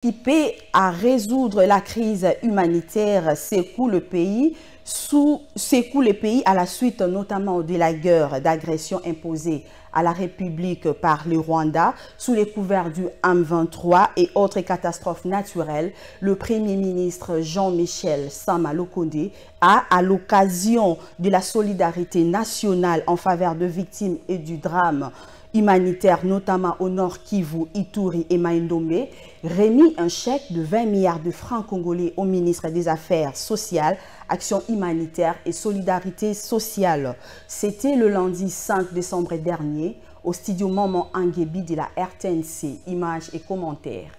Équipé à résoudre la crise humanitaire secoue le pays à la suite notamment de la guerre d'agression imposée à la République par le Rwanda sous les couverts du M23 et autres catastrophes naturelles. Le Premier ministre Jean-Michel Sama Lukonde a, à l'occasion de la solidarité nationale en faveur de victimes et du drame humanitaire, notamment au Nord Kivu, Ituri et Mai-Ndombe, remis un chèque de 20 milliards de francs congolais au ministre des Affaires sociales, Action humanitaire et solidarité sociale. C'était le lundi 5 décembre dernier au studio Maman Angebi de la RTNC. Images et commentaires.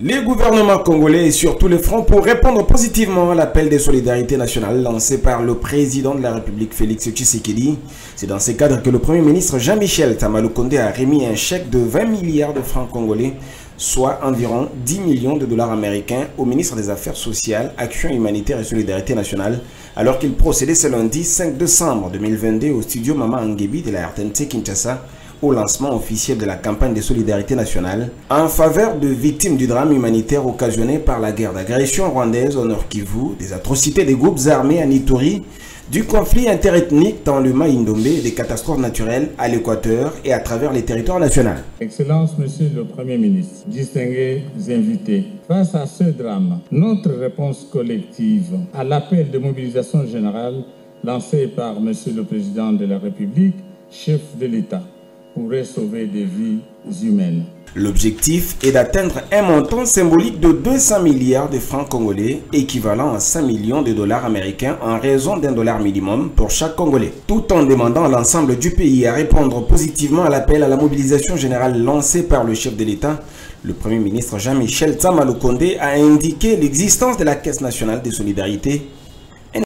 Les gouvernements congolais et sur tous les fronts pour répondre positivement à l'appel de solidarité nationale lancé par le président de la République Félix Tshisekedi. C'est dans ce cadre que le Premier ministre Jean-Michel Sama Lukonde a remis un chèque de 20 milliards de francs congolais, soit environ 10 millions de dollars américains, au ministre des Affaires sociales, Action humanitaire et solidarité nationale, alors qu'il procédait ce lundi 5 décembre 2022 au studio Maman Angebi de la RTNC Kinshasa, au lancement officiel de la campagne de solidarité nationale en faveur de victimes du drame humanitaire occasionné par la guerre d'agression rwandaise au Nord Kivu, des atrocités des groupes armés en Ituri, du conflit interethnique dans le Mai-Ndombe et des catastrophes naturelles à l'Équateur et à travers les territoires nationaux. Excellence, Monsieur le Premier ministre, distingués invités, face à ce drame, notre réponse collective à l'appel de mobilisation générale lancé par Monsieur le Président de la République, chef de l'État, pourrait sauver des vies humaines. L'objectif est d'atteindre un montant symbolique de 200 milliards de francs congolais, équivalent à 5 millions de dollars américains en raison d'un dollar minimum pour chaque Congolais, tout en demandant à l'ensemble du pays à répondre positivement à l'appel à la mobilisation générale lancé par le chef de l'État. Le Premier ministre Jean-Michel Sama Lukonde a indiqué l'existence de la Caisse nationale de solidarité